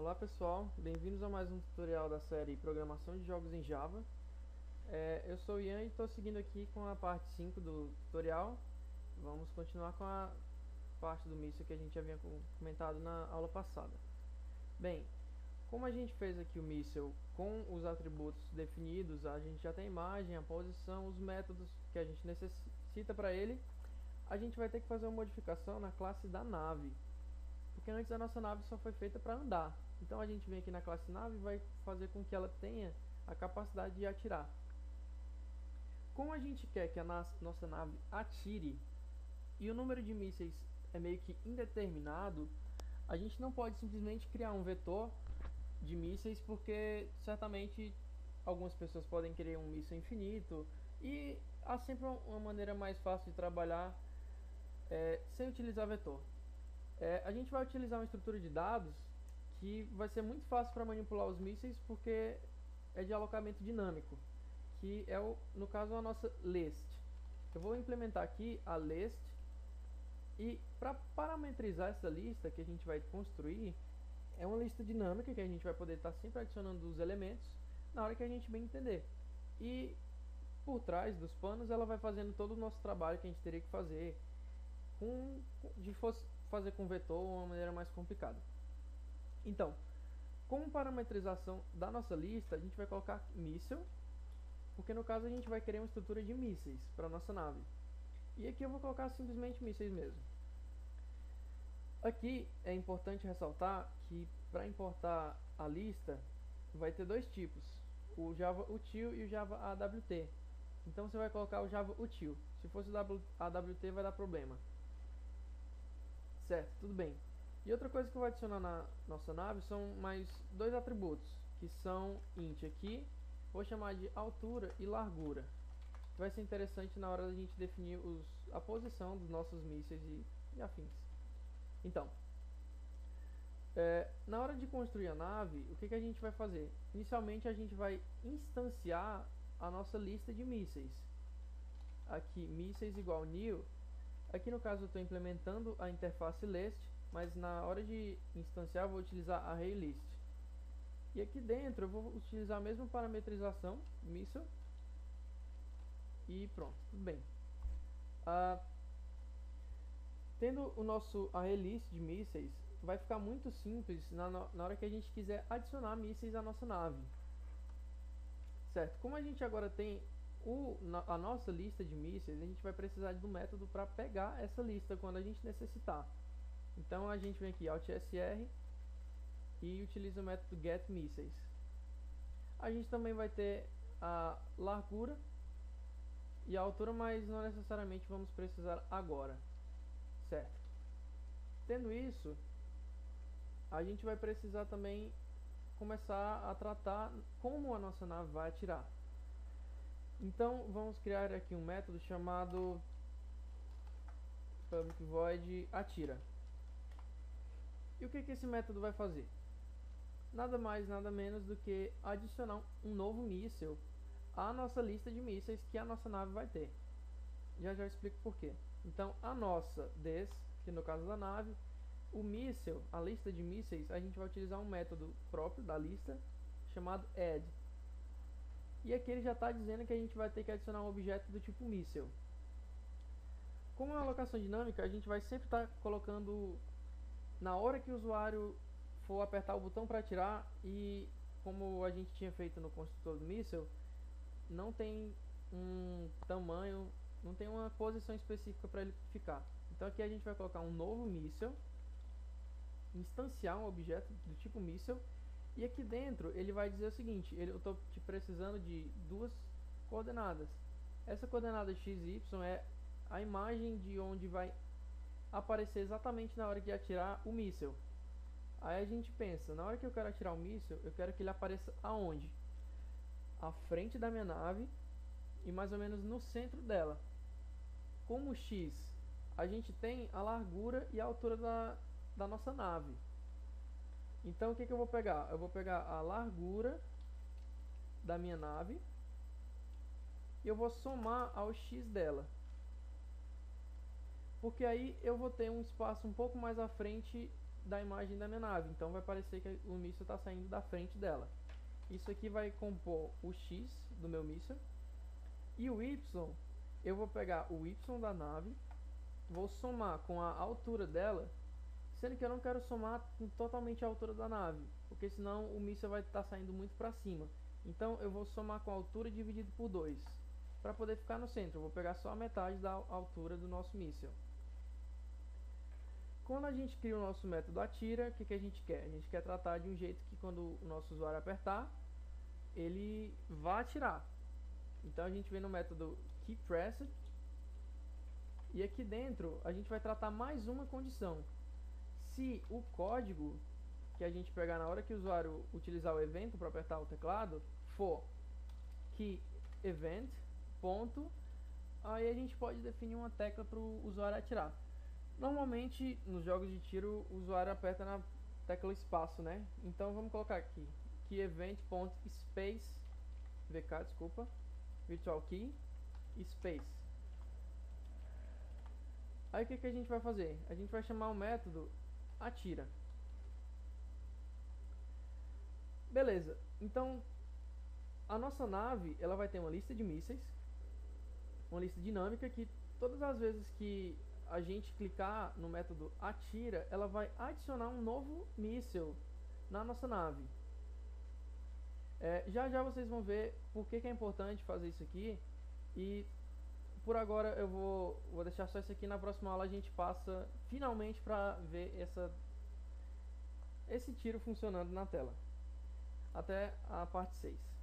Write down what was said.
Olá pessoal, bem-vindos a mais um tutorial da série Programação de Jogos em Java. Eu sou o Ian e estou seguindo aqui com a parte 5 do tutorial. Vamos continuar com a parte do míssil que a gente havia comentado na aula passada. Bem, como a gente fez aqui o míssil com os atributos definidos, a gente já tem a imagem, a posição, os métodos que a gente necessita para ele. A gente vai ter que fazer uma modificação na classe da nave, porque antes a nossa nave só foi feita para andar. Então a gente vem aqui na classe nave e vai fazer com que ela tenha a capacidade de atirar. Como a gente quer que a nossa nave atire e o número de mísseis é meio que indeterminado, a gente não pode simplesmente criar um vetor de mísseis, porque certamente algumas pessoas podem querer um míssil infinito e há sempre uma maneira mais fácil de trabalhar sem utilizar vetor. A gente vai utilizar uma estrutura de dados que vai ser muito fácil para manipular os mísseis, porque é de alocamento dinâmico, que é, no caso, a nossa list. Eu vou implementar aqui a list, e para parametrizar essa lista que a gente vai construir, é uma lista dinâmica que a gente vai poder estar sempre adicionando os elementos na hora que a gente bem entender. E por trás dos panos ela vai fazendo todo o nosso trabalho que a gente teria que fazer fosse fazer com vetor uma maneira mais complicada. Então, como parametrização da nossa lista, a gente vai colocar míssil, porque no caso a gente vai querer uma estrutura de mísseis para nossa nave. E aqui eu vou colocar simplesmente mísseis mesmo. Aqui é importante ressaltar que para importar a lista vai ter dois tipos, o Java Util e o Java AWT. Então você vai colocar o Java Util. Se fosse o AWT vai dar problema. Certo, tudo bem. E outra coisa que eu vou adicionar na nossa nave são mais dois atributos, que são int aqui, vou chamar de altura e largura. Vai ser interessante na hora da gente definir a posição dos nossos mísseis e afins. Então, na hora de construir a nave, o que a gente vai fazer? Inicialmente a gente vai instanciar a nossa lista de mísseis. Aqui, mísseis igual new. Aqui no caso eu estou implementando a interface list, mas na hora de instanciar eu vou utilizar ArrayList. E aqui dentro eu vou utilizar a mesma parametrização, missile, e pronto, tudo bem. Tendo o nosso ArrayList de mísseis, vai ficar muito simples na hora que a gente quiser adicionar mísseis à nossa nave. Certo, como a gente agora tem a nossa lista de mísseis, a gente vai precisar do método para pegar essa lista quando a gente necessitar. Então a gente vem aqui AltSR e utiliza o método getMissiles. A gente também vai ter a largura e a altura, mas não necessariamente vamos precisar agora. Certo. Tendo isso, a gente vai precisar também começar a tratar como a nossa nave vai atirar. Então vamos criar aqui um método chamado public void atira. E o que esse método vai fazer? Nada mais, nada menos do que adicionar um novo míssil à nossa lista de mísseis que a nossa nave vai ter. Já explico por quê. Então a nossa que no caso da nave, o míssil, a lista de mísseis, a gente vai utilizar um método próprio da lista chamado add. E aqui ele já está dizendo que a gente vai ter que adicionar um objeto do tipo míssil. Como é uma alocação dinâmica, a gente vai sempre estar colocando na hora que o usuário for apertar o botão para atirar, e como a gente tinha feito no construtor do míssil, não tem um tamanho, não tem uma posição específica para ele ficar. Então aqui a gente vai colocar um novo míssil, instanciar um objeto do tipo míssil, e aqui dentro ele vai dizer o seguinte: eu estou precisando de duas coordenadas. Essa coordenada x e y é a imagem de onde vai aparecer exatamente na hora que atirar o míssil. Aí a gente pensa, na hora que eu quero atirar o míssil, eu quero que ele apareça aonde? À frente da minha nave e mais ou menos no centro dela. Como x, a gente tem a largura e a altura da nossa nave. Então o que eu vou pegar? Eu vou pegar a largura da minha nave e eu vou somar ao x dela, porque aí eu vou ter um espaço um pouco mais à frente da imagem da minha nave. Então vai parecer que o míssil está saindo da frente dela. Isso aqui vai compor o X do meu míssil. E o Y, eu vou pegar o Y da nave, vou somar com a altura dela, sendo que eu não quero somar com totalmente a altura da nave, porque senão o míssil vai estar saindo muito para cima. Então eu vou somar com a altura dividido por 2, para poder ficar no centro. Eu vou pegar só a metade da altura do nosso míssil. Quando a gente cria o nosso método atira, o que a gente quer? A gente quer tratar de um jeito que quando o nosso usuário apertar, ele vá atirar. Então a gente vem no método keyPressed, e aqui dentro a gente vai tratar mais uma condição. Se o código que a gente pegar na hora que o usuário utilizar o evento para apertar o teclado for keyEvent, ponto, aí a gente pode definir uma tecla para o usuário atirar. Normalmente nos jogos de tiro o usuário aperta na tecla espaço, né? Então vamos colocar aqui keyEvent.space vk, desculpa, virtual key space. Aí o que a gente vai fazer? A gente vai chamar o método atira. Beleza, então a nossa nave ela vai ter uma lista de mísseis, uma lista dinâmica que todas as vezes que a gente clicar no método atira, ela vai adicionar um novo míssil na nossa nave. Já já vocês vão ver por que é importante fazer isso aqui, e por agora eu vou deixar só isso aqui. Na próxima aula a gente passa finalmente para ver esse tiro funcionando na tela. Até a parte 6.